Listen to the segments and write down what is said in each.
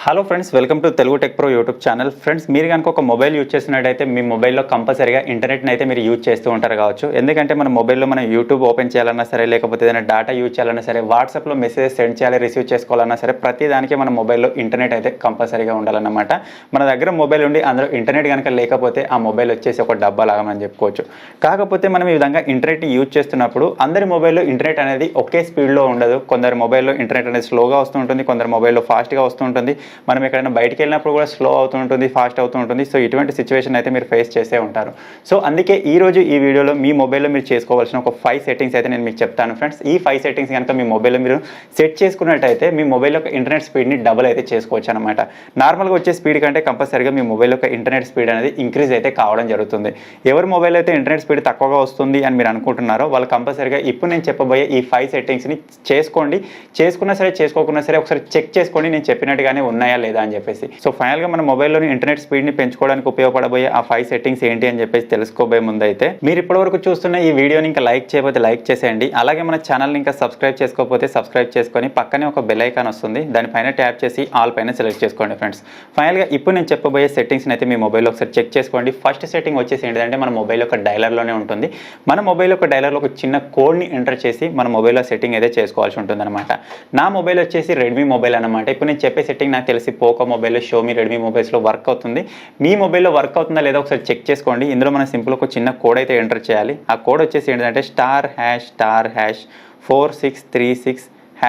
Hello friends, welcome to Telugu tech pro YouTube channel. Friends, మీరు కనుక ఒక మొబైల్ యూజ్ చేస్తున్నట్టయితే మీ మొబైల్లో కంపల్సరీగా ఇంటర్నెట్ని అయితే మీరు యూజ్ చేస్తూ ఉంటారు కావచ్చు. ఎందుకంటే మన మొబైల్లో మనం యూట్యూబ్ ఓపెన్ చేయాలన్నా సరే, లేకపోతే ఏదైనా డేటా యూజ్ చేయాలన్నా సరే, వాట్సాప్లో మెసేజ్ సెండ్ చేయాలి, రిసీవ్ చేసుకోవాలన్నా సరే, ప్రతి దానికి మన మొబైల్లో ఇంటర్నెట్ అయితే కంపల్సరీగా ఉండాలన్నమాట. మన దగ్గర మొబైల్ ఉండి అందులో ఇంటర్నెట్ కనుక లేకపోతే ఆ మొబైల్ వచ్చేసి ఒక డబ్బా లాగా మనం చెప్పుకోవచ్చు. కాకపోతే మనం ఈ విధంగా ఇంటర్నెట్ని యూజ్ చేస్తున్నప్పుడు అందరి మొబైల్లో ఇంటర్నెట్ అనేది ఒకే స్పీడ్లో ఉండదు. కొందరు మొబైల్లో ఇంటర్నెట్ అనేది స్లోగా వస్తూ ఉంటుంది, కొందరు మొబైల్లో ఫాస్ట్గా వస్తూ ఉంటుంది. మనం ఎక్కడైనా బయటికి వెళ్ళినప్పుడు కూడా స్లో అవుతూ ఉంటుంది, ఫాస్ట్ అవుతూ ఉంటుంది. సో ఇటువంటి సిచ్యువేషన్ అయితే మీరు ఫేస్ చేసే ఉంటారు. సో అందుకే ఈరోజు ఈ వీడియోలో మీ మొబైల్లో మీరు చేసుకోవాల్సిన ఒక 5 సెట్టింగ్స్ అయితే నేను మీకు చెప్తాను ఫ్రెండ్స్. ఈ 5 సెట్టింగ్స్ కనుక మీ మొబైల్లో మీరు సెట్ చేసుకున్నట్టయితే మీ మొబైల్ యొక్క ఇంటర్నెట్ స్పీడ్ని డబుల్ అయితే చేసుకోవచ్చు అనమాట. నార్మల్గా వచ్చే స్పీడ్ కంటే కంపల్సరీగా మీ మొబైల్ యొక్క ఇంటర్నెట్ స్పీడ్ అనేది ఇంక్రీజ్ అయితే కావడం జరుగుతుంది. ఎవరి మొబైల్ అయితే ఇంటర్నెట్ స్పీడ్ తక్కువగా వస్తుంది అని మీరు అనుకుంటున్నారో వాళ్ళు కంపల్సరీగా ఇప్పుడు నేను చెప్పబోయే ఈ 5 సెట్టింగ్స్ని చేసుకోండి. చేసుకున్నా సరే చేసుకోకున్నా సరే ఒకసారి చెక్ చేసుకోండి నేను చెప్పినట్టుగానే ఉన్నాయా లేదా అని చెప్పేసి. సో ఫైనల్గా మన మొబైల్లోని ఇంటర్నెట్ స్పీడ్ని పెంచుకోవడానికి ఉపయోగపడబోయే ఆ 5 సెట్టింగ్స్ ఏంటి అని చెప్పేసి తెలుసుకోబోయే ముందు అయితే మీరు ఇప్పటివరకు చూస్తున్న ఈ వీడియోని ఇంకా లైక్ చేయకపోతే లైక్ చేసేయండి. అలాగే మన ఛానల్ని ఇంకా సబ్స్క్రైబ్ చేసుకోకపోతే సబ్స్క్రైబ్ చేసుకొని పక్కనే ఒక బెల్ ఐకాన్ వస్తుంది, దానిపైన ట్యాప్ చేసి ఆల్ పైన సెలెక్ట్ చేసుకోండి ఫ్రెండ్స్. ఫైనల్గా ఇప్పుడు నేను చెప్పబోయే సెట్టింగ్స్ని అయితే మీ మొబైల్లో ఒకసారి చెక్ చేసుకోండి. ఫస్ట్ సెట్టింగ్ వచ్చేసి ఏంటంటే మన మొబైల్ యొక్క డైలర్లోనే ఉంటుంది. మన మొబైల్ యొక్క డైలర్లో ఒక చిన్న కోడ్ని ఎంటర్ చేసి మన మొబైల్లో సెట్టింగ్ అయితే చేసుకోవాల్సి ఉంటుంది అనమాట. నా మొబైల్ వచ్చేసి రెడ్మీ మొబైల్ అనమాట. ఇప్పుడు నేను చెప్పే సెట్టింగ్ నాకు తెలిసి పోకో మొబైల్, షోమీ, రెడ్మీ మొబైల్స్లో వర్క్ అవుతుంది. మీ మొబైల్లో వర్క్ అవుతుందా లేదా ఒకసారి చెక్ చేసుకోండి. ఇందులో మనం సింపుల్ ఒక చిన్న కోడ్ అయితే ఎంటర్ చేయాలి. ఆ కోడ్ వచ్చేసి ఏంటంటే *##4636 ###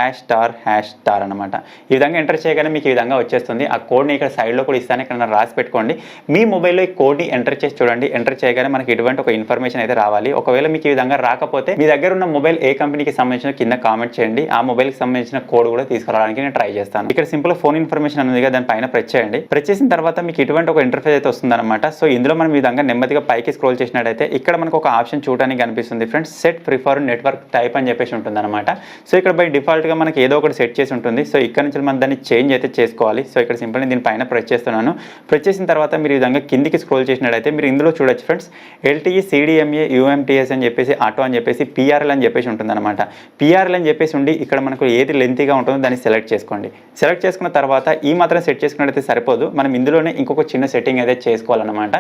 అనమాట. ఈ విధంగా ఎంటర్ చేయగానే మీకు ఈ విధంగా వచ్చేస్తుంది. ఆ కోడ్ని ఇక్కడ సైడ్లో కూడా ఇస్తాను, ఇక్కడ రాసి పెట్టుకోండి. మీ మొబైల్లో ఈ కోడ్ని ఎంటర్ చేసి చూడండి. ఎంటర్ చేయగానే మనకి ఇటువంటి ఒక ఇన్ఫర్మేషన్ అయితే రావాలి. ఒకవేళ మీకు ఈ విధంగా రాకపోతే మీ దగ్గర ఉన్న మొబైల్ ఏ కంపెనీకి సంబంధించిన కింద కామెంట్ చేయండి. ఆ మొబైల్కి సంబంధించిన కోడ్ కూడా తీసుకురావడానికి నేను ట్రై చేస్తాను. ఇక్కడ సింపుల్ ఫోన్ ఇన్ఫర్మేషన్ అనేది దాని పైన ప్రెస్ చేయండి. ప్రెస్ చేసిన తర్వాత మీకు ఇటువంటి ఒక ఇంటర్ఫేస్ అయితే వస్తుందన్నమాట. సో ఇందులో మనం ఈ విధంగా నెమ్మదిగా పైకి స్క్రోల్ చేసినట్టయితే ఇక్కడ మనకు ఒక ఆప్షన్ చూడడానికి కనిపిస్తుంది friends. Set prefer network type అని చెప్పేసి ఉంటుంది అనమాట. సో ఇక్కడ బై డిఫాల్ట్ గా మనకి ఏదో ఒకటి సెట్ చేసి ఉంటుంది. సో ఇక్కడ నుంచి మనం దాన్ని చేంజ్ అయితే చేసుకోవాలి. సో ఇక్కడ సింపుల్ దీని పైన ప్రెస్ చేస్తున్నాను. ప్రెస్ చేసిన తర్వాత మీరు ఈ విధంగా కిందికి స్క్రోల్ చేసినట్టయితే మీరు ఇందులో చూడొచ్చు ఫ్రెండ్స్. LTE CDMA UMTS అని చెప్పేసి ఆటో అని చెప్పేసి PRL అని చెప్పేసి ఉంటుంది అనమాట. PRL అని చెప్పేసి ఉండి ఇక్కడ మనకు ఏది లెంతీగా ఉంటుందో దాన్ని సెలెక్ట్ చేసుకోండి. సెలెక్ట్ చేసుకున్న తర్వాత ఈ మాత్రం సెట్ చేసుకున్నట్టయితే సరిపోదు, మనం ఇందులోనే ఇంకొక చిన్న సెట్టింగ్ అయితే చేసుకోవాలన్నమాట.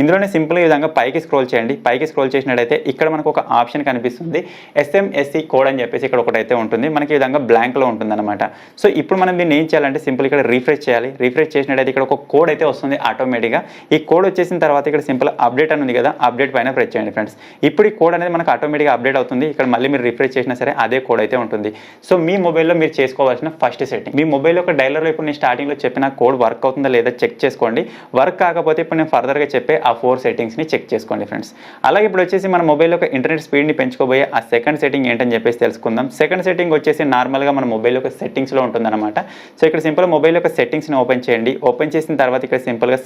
ఇందులోనే సింపుల్ ఈ విధంగా పైకి స్క్రోల్ చేయండి. పైకి స్క్రోల్ చేసినట్టయితే ఇక్కడ మనకు ఒక ఆప్షన్ కనిపిస్తుంది. SMSC కోడ్ అని చెప్పేసి ఇక్కడ ఒకటైతే ఉంటుంది. మనకి ఈ విధంగా బ్లాంక్ లో ఉంటుందన్నమాట. సో ఇప్పుడు మనం దీన్ని ఏం చేయాలంటే సింపుల్ ఇక్కడ రీఫ్రెష్ చేయాలి. రీఫ్రెష్ చేసినట్టయితే ఇక్కడ ఒక కోడ్ అయితే వస్తుంది ఆటోమేటిక్గా. ఈ కోడ్ వచ్చేసిన తర్వాత ఇక్కడ సింపుల్ అప్డేట్ అని ఉంది కదా, అప్డేట్ పైన ప్రెస్ చేయండి ఫ్రెండ్స్. ఇప్పుడు ఈ కోడ్ అనేది మనకు ఆటోమేటిక్గా అప్డేట్ అవుతుంది. ఇక్కడ మళ్ళీ మీరు రిఫ్రెష్ చేసినా సరే అదే కోడ్ అయితే ఉంటుంది. సో మీ మొబైల్లో మీరు చేసుకోవాల్సిన ఫస్ట్ సెట్టింగ్, మీ మొబైల్ యొక్క డైలర్లో ఇప్పుడు నేను స్టార్టింగ్లో చెప్పిన కోడ్ వర్క్ అవుతుందా లేదా చెక్ చేసుకోండి. వర్క్ కాకపోతే ఇప్పుడు నేను ఫర్దర్గా చెప్పే ఆ 4 సెట్టింగ్స్ని చెక్ చేసుకోండి ఫ్రెండ్స్. అలాగే ఇప్పుడు వచ్చేసి మన మొబైల్ యొక్క ఇంటర్నెట్ స్పీడ్ని పెంచుకోబోయే ఆ సెకండ్ సెట్టింగ్ ఏంటని చెప్పేసి తెలుసుకుందాం. సెకండ్ సెట్టింగ్ వచ్చేసి నార్మల్గా మన మొబైల్ యొక్క సెట్టింగ్స్లో ఉంటుందన్నమాట. సో ఇక్కడ సింపుల్ మొబైల్ యొక్క సెట్టింగ్స్ని ఓపెన్ చేయండి. ఓపెన్ చేసిన తర్వాత ఇక్కడ సింపుల్గా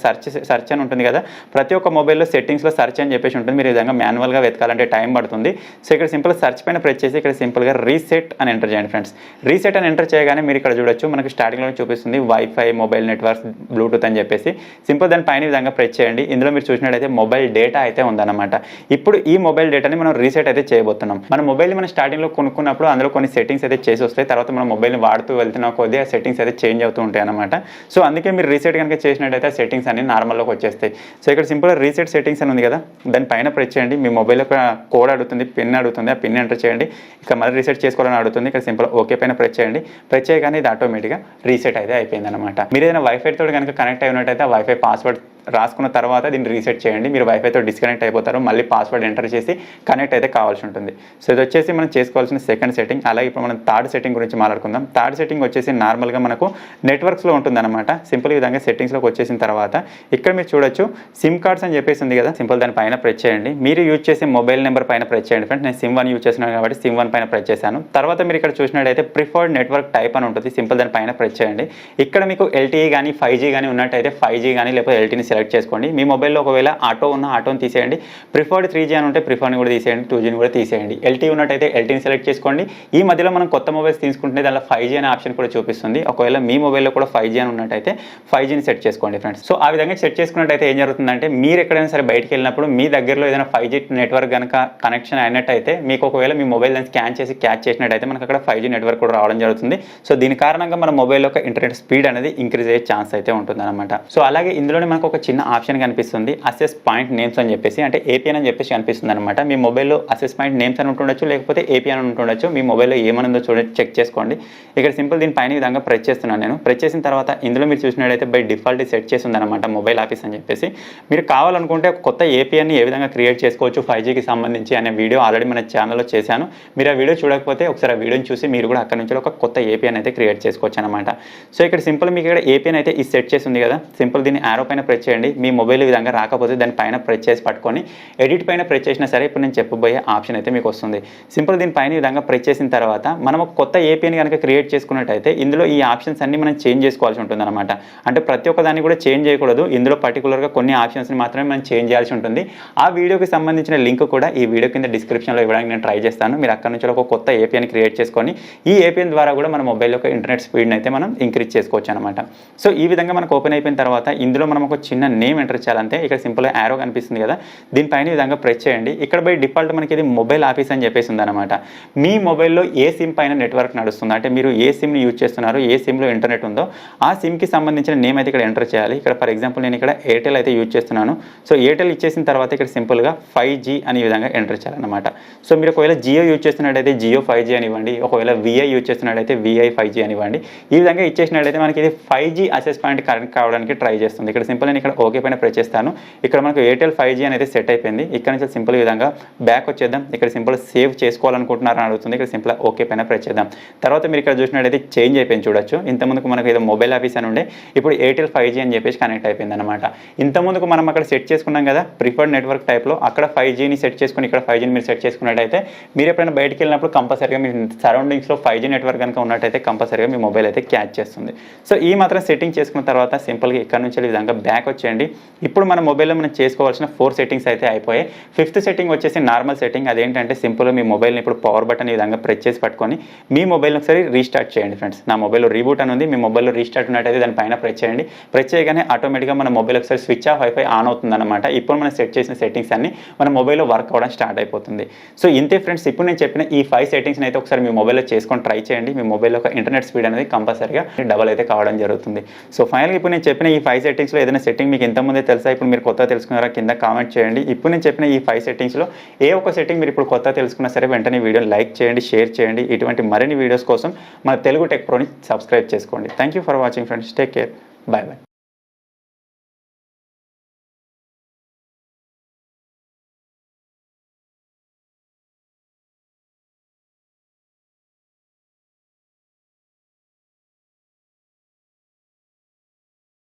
సెర్చ్ అని ఉంటుంది కదా, ప్రతి ఒక్క మొబైల్లో సెట్టింగ్స్లో సెర్చ్ అని చెప్పేసి ఉంటుంది. మీరు ఈ విధంగా మాన్యువల్గా వెతకాలంటే టైం పడుతుంది. సో ఇక్కడ సింపుల్ సెర్చ్ పైన ప్రెస్ చేసి ఇక్కడ సింపుల్గా రీసెట్ అని ఎంటర్ చేయండి ఫ్రెండ్స్. రీసెట్ అని ఎంటర్ చేయగానే మీరు ఇక్కడ చూడొచ్చు మనకి స్టార్టింగ్లో చూపిస్తుంది వైఫై, మొబైల్ నెట్వర్క్, బ్లూటూత్ అని చెప్పేసి. సింపుల్ దాని పైన విధంగా ప్రెస్ చేయండి. ఇందులో మీరు చూసినట్టయితే మొబైల్ డేటా అయితే ఉందన్నమాట. ఇప్పుడు ఈ మొబైల్ డేటాని మనం రీసెట్ అయితే చేయబోతున్నాం. మన మొబైల్ని మనం స్టార్టింగ్లో కొనుక్కున్నప్పుడు అందులో కొన్ని సెట్టింగ్స్ అయితే చేసి వస్తాయి. తర్వాత మన మొబైల్ని వాడుతూ వెళ్తున్న కొద్దిగా సెట్టింగ్స్ అయితే చేంజ్ అవుతూ ఉంటాయి అనమాట. సో అందుకే మీరు రీసెట్ కనుక చేసినట్టయితే ఆ సెట్టింగ్స్ అన్ని నార్మల్లోకి వచ్చేస్తాయి. సో ఇక్కడ సింపుల్ రీసెట్ సెట్టింగ్స్ అని ఉంది కదా, దాని పైన ప్రెస్ చేయండి. మీ మొబైల్ యొక్క కోడ్ అడుగుతుంది, పిన్ అడుగుతుంది, ఆ పిన్ ఎంటర్ చేయండి. ఇక మళ్ళీ రీసెట్ చేసుకోవాలని అడుగుతుంది. ఇక్కడ సింపుల్ ఓకే పైన ప్రెస్ చేయండి. ప్రెస్ చేయగానే ఇది ఆటోమేటిక్గా రీసెట్ అయితే అయిపోయింది అనమాట. మీరు ఏదైనా వైఫై తోటి కనుక కనెక్ట్ అయినట్టయితే ఆ వైఫై పాస్వర్డ్ రాసుకున్న తర్వాత దీన్ని రీసెట్ చేయండి. మీరు వైఫైతో డిస్కనెక్ట్ అయిపోతారు, మళ్ళీ పాస్వర్డ్ ఎంటర్ చేసి కనెక్ట్ అయితే కావాల్సి ఉంటుంది. సో ఇది వచ్చేసి మనం చేసుకోవాల్సిన సెకండ్ సెట్టింగ్. అలాగే ఇప్పుడు మనం థర్డ్ సెట్టింగ్ గురించి మాట్లాడుకుందాం. థర్డ్ సెట్టింగ్ వచ్చేసి నార్మల్గా మనకు నెట్వర్క్స్లో ఉంటుందన్నమాట. సింపుల్ ఈ విధంగా సెట్టింగ్స్లోకి వచ్చేసిన తర్వాత ఇక్కడ మీరు చూడొచ్చు సిమ్ కార్డ్స్ అని చెప్పేసి ఉంది కదా, సింపుల్ దాని పైన ప్రెస్ చేయండి. మీరు యూజ్ చేసే మొబైల్ నెంబర్ పైన ప్రెస్ చేయండి ఫ్రెండ్స్. నేను SIM1 యూజ్ చేస్తున్నాను కాబట్టి SIM1 పైన ప్రెస్ చేశాను. తర్వాత మీరు ఇక్కడ చూసినట్టయితే ప్రిఫర్డ్ నెట్వర్క్ టైప్ అని ఉంటుంది. సింపుల్ దాని పైన ప్రెస్ చేయండి. ఇక్కడ మీకు LTE కానీ 5G కానీ ఉన్నట్టయితే 5G కానీ లేకపోతే LTEని సెలెక్ట్ చేసుకోండి. మీ మొబైల్లో ఒకవేళ ఆటో ఉన్న ఆటోని తీసేయండి, ప్రిఫర్డ్ 3G అని ఉంటే ప్రిఫర్ని కూడా తీసేయండి, 2Gని కూడా తీసేయండి. LTE ఉన్నట్టయితే LTEని సెలెక్ట్ చేసుకోండి. ఈ మధ్యలో మనం కొత్త మొబైల్స్ తీసుకుంటే దానిలో 5G అనే ఆప్షన్ కూడా చూపిస్తుంది. ఒకవేళ మీ మొబైల్లో కూడా 5G అని ఉన్నట్టయితే 5Gని సెట్ చేసుకోండి ఫ్రెండ్స్. సో ఆ విధంగా సెట్ చేసుకున్నట్టయితే ఏం జరుగుతుందంటే మీరు ఎక్కడైనా సరే బయటికి వెళ్ళినప్పుడు మీ దగ్గరలో ఏదైనా 5G నెట్వర్క్ కనుక కనెక్షన్ అయినట్టయితే మీకు ఒకవేళ మీ మొబైల్ దాన్ని స్కాన్ చేసి క్యాచ్ చేసినట్టయితే మనకు అక్కడ 5G నెట్వర్క్ కూడా రావడం జరుగుతుంది. సో దీని కారణంగా మన మొబైల్ యొక్క ఇంటర్నెట్ స్పీడ్ అనేది ఇంక్రీజ్ అయ్యే ఛాన్స్ అయితే ఉంటుందన్నమాట. సో అలాగే ఇందులోనే మనకు ఒక చిన్న ఆప్షన్ కనిపిస్తుంది, అసెస్ పాయింట్ నేమ్స్ అని చెప్పేసి, అంటే APN అని చెప్పేసి కనిపిస్తుంది అనమాట. మీ మొబైల్లో అసెస్ పాయింట్ నేమ్స్ అని ఉంటుండొచ్చు, లేకపోతే APN అని ఉంటుండొచ్చు. మీ మొబైల్లో ఏమనుందో చెక్ చేసుకోండి. ఇక్కడ సింపుల్ దీనిపైన ఈ విధంగా ప్రెస్ చేస్తున్నాను నేను. ప్రెస్ చేసిన తర్వాత ఇందులో మీరు చూసినట్టయితే బై డిఫాల్ట్ సెట్ చేసి ఉందన్నమాట మొబైల్ ఆఫీస్ అని చెప్పేసి. మీరు కావాలనుకుంటే ఒక కొత్త APNని ఏ విధంగా క్రియేట్ చేసుకోవచ్చు 5Gకి సంబంధించి అనే వీడియో ఆల్రెడీ మన ఛానల్లో చేశాను. మీరు ఆ వీడియో చూడకపోతే ఒకసారి ఆ వీడియోని చూసి మీరు కూడా అక్కడ నుంచి ఒక కొత్త APN అయితే క్రియేట్ చేసుకోవచ్చు అనమాట. సో ఇక్కడ సింపుల్ మీకు ఇక్కడ APN అయితే ఈ సెట్ చేసి ఉంది కదా, సింపుల్ దీన్ని యారో పైన ప్రెస్ చేయండి. మీ మొబైల్ ఈ విధంగా రాకపోతే దాని పైన ప్రెస్ చేసి పట్టుకొని ఎడిట్ పైన ప్రెస్ చేసినా సరే ఇప్పుడు నేను చెప్పబోయే ఆప్షన్ అయితే మీకు వస్తుంది. సింపుల్ దీనిపైన ఈ విధంగా ప్రెస్ చేసిన తర్వాత మనం ఒక కొత్త APN కనుక క్రియేట్ చేసుకున్నట్టయితే ఇందులో ఈ ఆప్షన్స్ అన్ని మనం చేంజ్ చేసుకోవాల్సి ఉంటుంది అనమాట. అంటే ప్రతి ఒక్క దాన్ని కూడా చేంజ్ చేయకూడదు, ఇందులో పర్టికులర్గా కొన్ని ఆప్షన్స్ని మాత్రమే మనం చేంజ్ చేయాల్సి ఉంటుంది. ఆ వీడియోకి సంబంధించిన లింక్ కూడా ఈ వీడియో కింద డిస్క్రిప్షన్లో ఇవ్వడానికి నేను ట్రై చేస్తాను. మీరు అక్కడ నుంచి ఒక కొత్త APN క్రియేట్ చేసుకొని ఈ APN ద్వారా కూడా మన మొబైల్ యొక్క ఇంటర్నెట్ స్పీడ్ని అయితే మనం ఇంక్రీజ్ చేసుకోవచ్చు అనమాట. సో ఈ విధంగా మనకు ఓపెన్ అయిపోయిన తర్వాత ఇందులో మనం ఒక చిన్న నేమ్ ఎంటర్ చేయాలంటే ఇక్కడ సింపుల్గా యారో కనిపిస్తుంది కదా, దీనిపైన ఈ విధంగా ప్రెస్ చేయండి. ఇక్కడ బై డిఫాల్ట్ మనకి ఇది మొబైల్ ఆఫీస్ అని చెప్పేసి ఉందన్నమాట. మీ మొబైల్లో ఏ సిమ్ పైన నెట్వర్క్ నడుస్తుంది, అంటే మీరు ఏ సిమ్ని యూజ్ చేస్తున్నారు, ఏ సిమ్లో ఇంటర్నెట్ ఉందో ఆ సిమ్కి సంబంధించిన నేమ్ అయితే ఇక్కడ ఎంటర్ చేయాలి. ఇక్కడ ఫర్ ఎగ్జాంపుల్ నేను ఇక్కడ ఎయిర్టెల్ అయితే యూజ్ చేస్తున్నాను. సో ఎయిర్టెల్ ఇచ్చేసిన తర్వాత ఇక్కడ సింపుల్గా 5G అనే విధంగా ఎంటర్ చేయాలన్నమాట. సో మీరు ఒకవేళ జియో యూజ్ చేస్తున్నట్టయితే జియో 5G అని ఇవ్వండి, ఒకవేళ VI యూజ్ చేస్తున్నట్టయితే VI 5G అని ఇవ్వండి. ఈ విధంగా ఇచ్చేసినట్టయితే మనకి ఇది 5G అసెస్ పాయింట్ కనెక్ట్ కావడానికి ట్రై చేస్తుంది. ఇక్కడ సింపుల్ నేను ఇక్కడ ఓకే పైన ప్రెస్ చేస్తాను. ఇక్కడ మనకు ఎయిర్టెల్ 5G అనేది సెట్ అయిపోయింది. ఇక్కడ నుంచి సింపుల్ ఈ విధంగా బ్యాక్ వచ్చేద్దాం. ఇక్కడ సింపుల్ సేవ్ చేసుకోవాలనుకుంటున్నారని అడుగుతుంది. ఇక్కడ సింపుల్ ఓకే పైన ప్రెస్ చేద్దాం. తర్వాత మీరు ఇక్కడ చూసినట్టయితే చేంజ్ అయిపోయింది చూడొచ్చు. ఇంతకుముందుకు మనకు ఏదో మొబైల్ ఆఫీస్ అని ఉండే, ఇప్పుడు ఎయిర్టెల్ 5G అని చెప్పేసి కనెక్ట్ అయిపోయింది అనమాట. ఇంతకుముందుకు మనం అక్కడ సెట్ చేసుకున్నాం కదా ప్రిఫర్డ్ నెట్వర్క్ టైప్లో, అక్కడ 5Gని సెట్ చేసుకుని ఇక్కడ 5Gని మీరు సెట్ చేసుకున్నట్టయితే మీరు ఎప్పుడైనా బయటికి వెళ్ళినప్పుడు కంపల్సరీగా మీ సరౌండింగ్స్లో 5G నెట్వర్క్ కనుక ఉన్నట్టయితే కంపల్సరీగా మీ మొబైల్ అయితే క్యాచ్ చేస్తుంది. సో ఈ మాత్రం సెట్టింగ్ చేసుకున్న తర్వాత సింపుల్గా ఇక్కడ నుంచి ఈ విధంగా బ్యాక్ వచ్చేయండి. ఇప్పుడు మన మొబైల్లో మనం చేసుకోవాల్సిన 4 సెట్టింగ్స్ అయితే అయిపోయాయి. 5th సెట్టింగ్ వచ్చేసి నార్మల్ సెట్టింగ్. అదేంటంటే సింపుల్గా మీ మొబైల్ని ఇప్పుడు పవర్ బటన్ ఈ విధంగా ప్రెస్ చేసి పట్టుకొని మీ మొబైల్ని ఒకసారి రీస్టార్ట్ చేయండి ఫ్రెండ్స్. నా మొబైల్లో రీబూట్ అని ఉంది, మీ మొబైల్లో రీస్టార్ట్ ఉన్నట్టయితే దానిపైన ప్రెస్ చేయండి. ప్రెస్ చేయగానే ఆటోమేటిక్గా మన మొబైల్ ఒకసారి స్విచ్ ఆఫ్ అయిపోయి ఆన్ అవుతుందన్నమాట. ఇప్పుడు మనం సెట్ చేసిన సెట్టింగ్స్ అన్ని మన మొబైల్లో వర్క్ అవ్వడం స్టార్ట్ అయిపోతుంది. సో ఇంతే ఫ్రెండ్స్, ఇప్పుడు నేను చెప్పిన ఈ 5 సెట్టింగ్స్ని అయితే ఒకసారి మీ మొబైల్లో చేసుకొని ట్రై చేయండి. మీ మొబైల్లో ఒక ఇంటర్నెట్ స్పీడ్ అనేది కంపల్సరీగా డబల్ అయితే కావడం జరుగుతుంది. సో ఫైనల్గా ఇప్పుడు నేను చెప్పిన ఈ 5 సెట్టింగ్స్లో ఏదైనా సెట్టింగ్ మీకు ఇంతకుముందే తెలుసా, ఇప్పుడు మీరు కొత్తగా తెలుసుకున్నారా కింద కామెంట్ చేయండి. ఇప్పుడు నేను చెప్పిన ఈ 5 సెట్టింగ్స్లో ఏ ఒక్క సెట్టింగ్ మీరు ఇప్పుడు కొత్తగా తెలుసుకున్నా సరే వెంటనే వీడియోని లైక్ చేయండి, షేర్ చేయండి. ఇటువంటి మరిన్ని వీడియోస్ కోసం మన తెలుగు టెక్ ప్రోని సబ్స్క్రైబ్ చేసుకోండి. Thank you for watching friends. Take care. Bye bye.